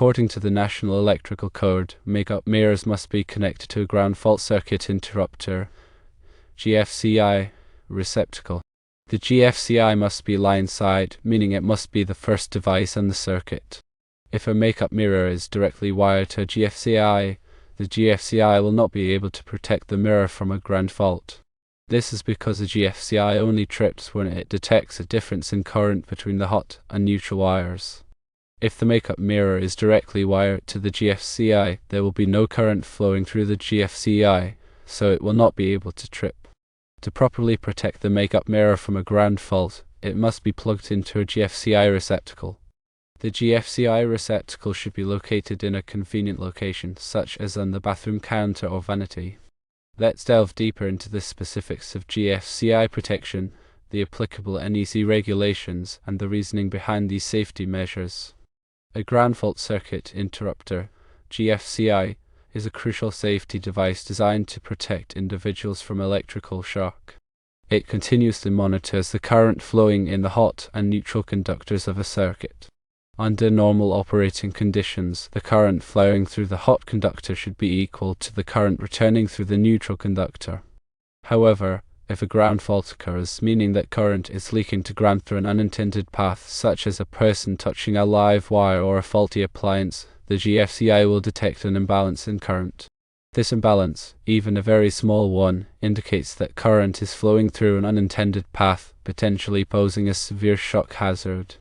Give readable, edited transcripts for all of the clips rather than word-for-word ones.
According to the National Electrical Code, make-up mirrors must be connected to a ground fault circuit interrupter, GFCI, receptacle. The GFCI must be line-side, meaning it must be the first device on the circuit. If a make-up mirror is directly wired to a GFCI, the GFCI will not be able to protect the mirror from a ground fault. This is because the GFCI only trips when it detects a difference in current between the hot and neutral wires. If the make-up mirror is directly wired to the GFCI, there will be no current flowing through the GFCI, so it will not be able to trip. To properly protect the make-up mirror from a ground fault, it must be plugged into a GFCI receptacle. The GFCI receptacle should be located in a convenient location, such as on the bathroom counter or vanity. Let's delve deeper into the specifics of GFCI protection, the applicable NEC regulations, and the reasoning behind these safety measures. A ground fault circuit interrupter, GFCI, is a crucial safety device designed to protect individuals from electrical shock. It continuously monitors the current flowing in the hot and neutral conductors of a circuit. Under normal operating conditions, the current flowing through the hot conductor should be equal to the current returning through the neutral conductor. However, if a ground fault occurs, meaning that current is leaking to ground through an unintended path, such as a person touching a live wire or a faulty appliance, the GFCI will detect an imbalance in current. This imbalance, even a very small one, indicates that current is flowing through an unintended path, potentially posing a severe shock hazard.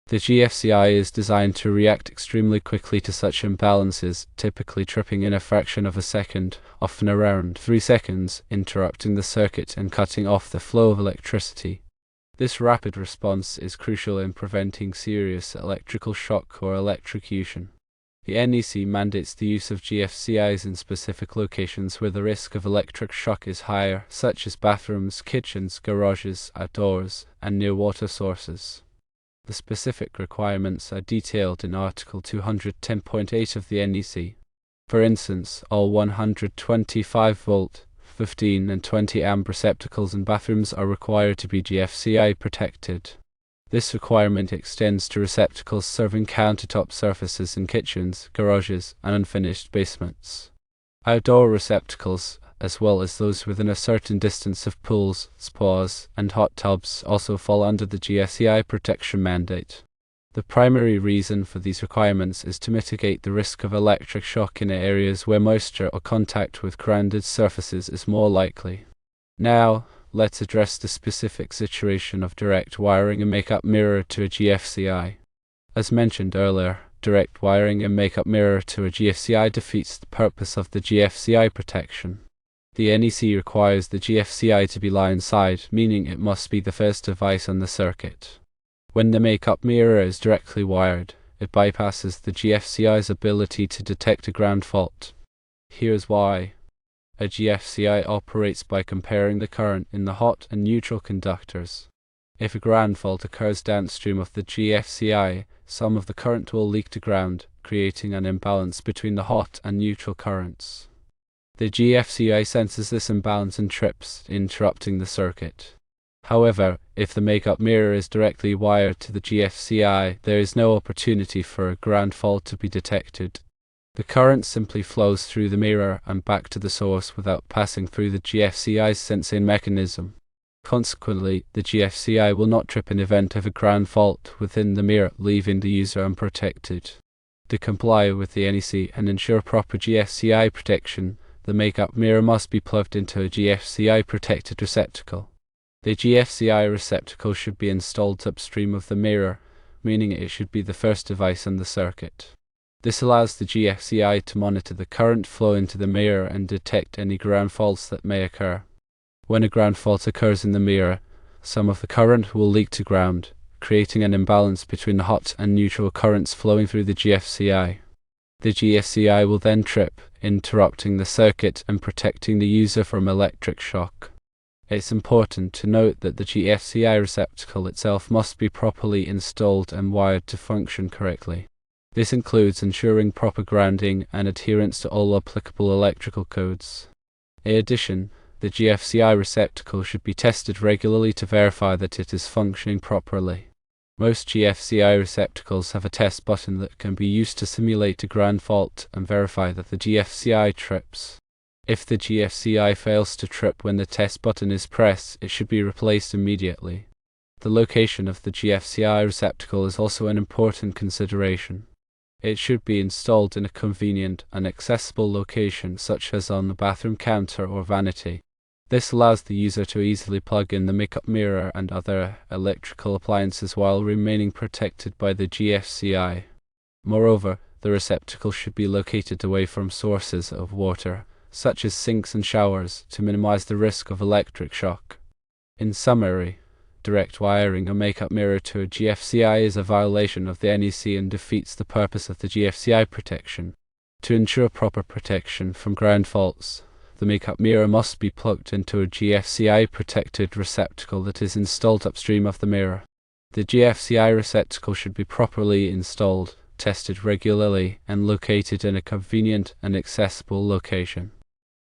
The GFCI is designed to react extremely quickly to such imbalances, typically tripping in a fraction of a second, often around 3 seconds, interrupting the circuit and cutting off the flow of electricity. This rapid response is crucial in preventing serious electrical shock or electrocution. The NEC mandates the use of GFCIs in specific locations where the risk of electric shock is higher, such as bathrooms, kitchens, garages, outdoors, and near water sources. The specific requirements are detailed in Article 210.8 of the NEC. For instance, all 125-volt, 15 and 20 amp receptacles in bathrooms are required to be GFCI protected. This requirement extends to receptacles serving countertop surfaces in kitchens, garages, and unfinished basements. Outdoor receptacles, as well as those within a certain distance of pools, spas, and hot tubs, also fall under the GFCI protection mandate. The primary reason for these requirements is to mitigate the risk of electric shock in areas where moisture or contact with grounded surfaces is more likely. Now, let's address the specific situation of direct wiring a make-up mirror to a GFCI. As mentioned earlier, direct wiring a make-up mirror to a GFCI defeats the purpose of the GFCI protection. The NEC requires the GFCI to be line-side, meaning it must be the first device on the circuit. When the make-up mirror is directly wired, it bypasses the GFCI's ability to detect a ground fault. Here's why. A GFCI operates by comparing the current in the hot and neutral conductors. If a ground fault occurs downstream of the GFCI, some of the current will leak to ground, creating an imbalance between the hot and neutral currents. The GFCI senses this imbalance and trips, interrupting the circuit. However, if the make-up mirror is directly wired to the GFCI, there is no opportunity for a ground fault to be detected. The current simply flows through the mirror and back to the source without passing through the GFCI's sensing mechanism. Consequently, the GFCI will not trip in event of a ground fault within the mirror, leaving the user unprotected. To comply with the NEC and ensure proper GFCI protection, the make-up mirror must be plugged into a GFCI protected receptacle. The GFCI receptacle should be installed upstream of the mirror, meaning it should be the first device on the circuit. This allows the GFCI to monitor the current flow into the mirror and detect any ground faults that may occur. When a ground fault occurs in the mirror, some of the current will leak to ground, creating an imbalance between the hot and neutral currents flowing through the GFCI. The GFCI will then trip, interrupting the circuit and protecting the user from electric shock. It's important to note that the GFCI receptacle itself must be properly installed and wired to function correctly. This includes ensuring proper grounding and adherence to all applicable electrical codes. In addition, the GFCI receptacle should be tested regularly to verify that it is functioning properly. Most GFCI receptacles have a test button that can be used to simulate a ground fault and verify that the GFCI trips. If the GFCI fails to trip when the test button is pressed, it should be replaced immediately. The location of the GFCI receptacle is also an important consideration. It should be installed in a convenient and accessible location, such as on the bathroom counter or vanity. This allows the user to easily plug in the makeup mirror and other electrical appliances while remaining protected by the GFCI. Moreover, the receptacle should be located away from sources of water, such as sinks and showers, to minimize the risk of electric shock. In summary, direct wiring a makeup mirror to a GFCI is a violation of the NEC and defeats the purpose of the GFCI protection. To ensure proper protection from ground faults, the makeup mirror must be plugged into a GFCI protected receptacle that is installed upstream of the mirror. The GFCI receptacle should be properly installed, tested regularly, and located in a convenient and accessible location.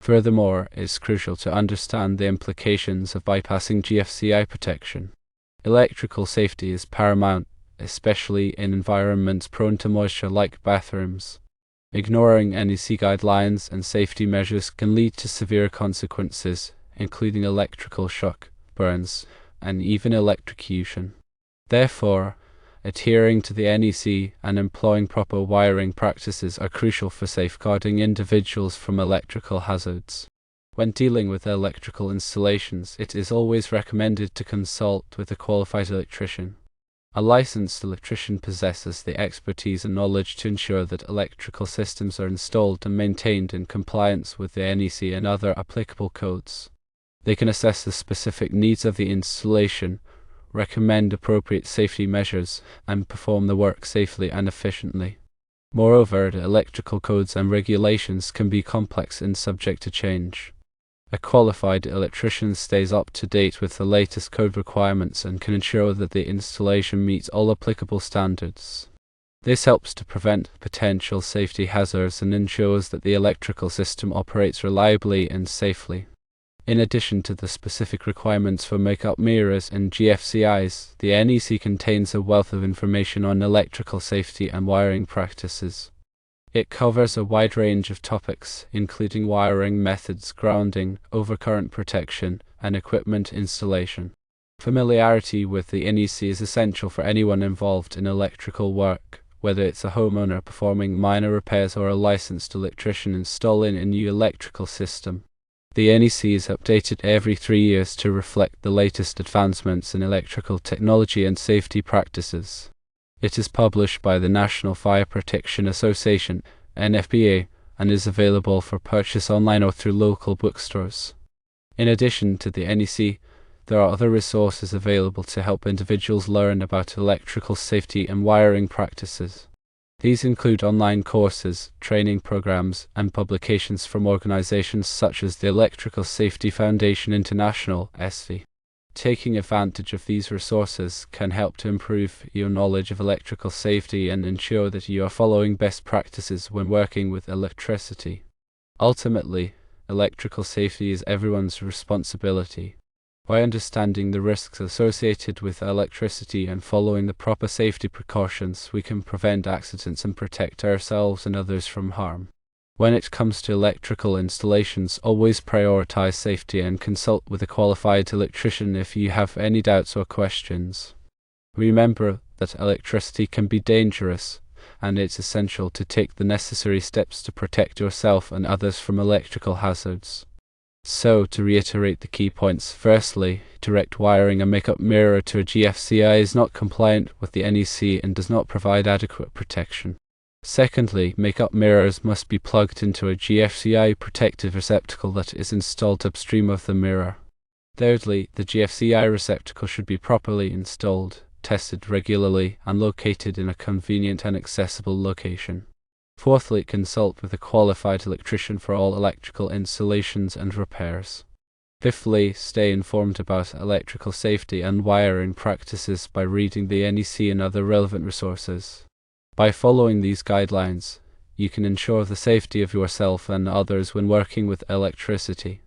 Furthermore, it's crucial to understand the implications of bypassing GFCI protection. Electrical safety is paramount, especially in environments prone to moisture like bathrooms. Ignoring NEC guidelines and safety measures can lead to severe consequences, including electrical shock, burns, and even electrocution. Therefore, adhering to the NEC and employing proper wiring practices are crucial for safeguarding individuals from electrical hazards. When dealing with electrical installations, it is always recommended to consult with a qualified electrician. A licensed electrician possesses the expertise and knowledge to ensure that electrical systems are installed and maintained in compliance with the NEC and other applicable codes. They can assess the specific needs of the installation, recommend appropriate safety measures, and perform the work safely and efficiently. Moreover, the electrical codes and regulations can be complex and subject to change. A qualified electrician stays up to date with the latest code requirements and can ensure that the installation meets all applicable standards. This helps to prevent potential safety hazards and ensures that the electrical system operates reliably and safely. In addition to the specific requirements for makeup mirrors and GFCIs, the NEC contains a wealth of information on electrical safety and wiring practices. It covers a wide range of topics, including wiring methods, grounding, overcurrent protection, and equipment installation. Familiarity with the NEC is essential for anyone involved in electrical work, whether it's a homeowner performing minor repairs or a licensed electrician installing a new electrical system. The NEC is updated every 3 years to reflect the latest advancements in electrical technology and safety practices. It is published by the National Fire Protection Association, NFPA, and is available for purchase online or through local bookstores. In addition to the NEC, there are other resources available to help individuals learn about electrical safety and wiring practices. These include online courses, training programs, and publications from organizations such as the Electrical Safety Foundation International (ESFI). Taking advantage of these resources can help to improve your knowledge of electrical safety and ensure that you are following best practices when working with electricity. Ultimately, electrical safety is everyone's responsibility. By understanding the risks associated with electricity and following the proper safety precautions, we can prevent accidents and protect ourselves and others from harm. When it comes to electrical installations, always prioritize safety and consult with a qualified electrician if you have any doubts or questions. Remember that electricity can be dangerous, and it's essential to take the necessary steps to protect yourself and others from electrical hazards. So, to reiterate the key points, firstly, direct wiring a makeup mirror to a GFCI is not compliant with the NEC and does not provide adequate protection. Secondly, makeup mirrors must be plugged into a GFCI protective receptacle that is installed upstream of the mirror. Thirdly, the GFCI receptacle should be properly installed, tested regularly, and located in a convenient and accessible location. Fourthly, consult with a qualified electrician for all electrical installations and repairs. Fifthly, stay informed about electrical safety and wiring practices by reading the NEC and other relevant resources. By following these guidelines, you can ensure the safety of yourself and others when working with electricity.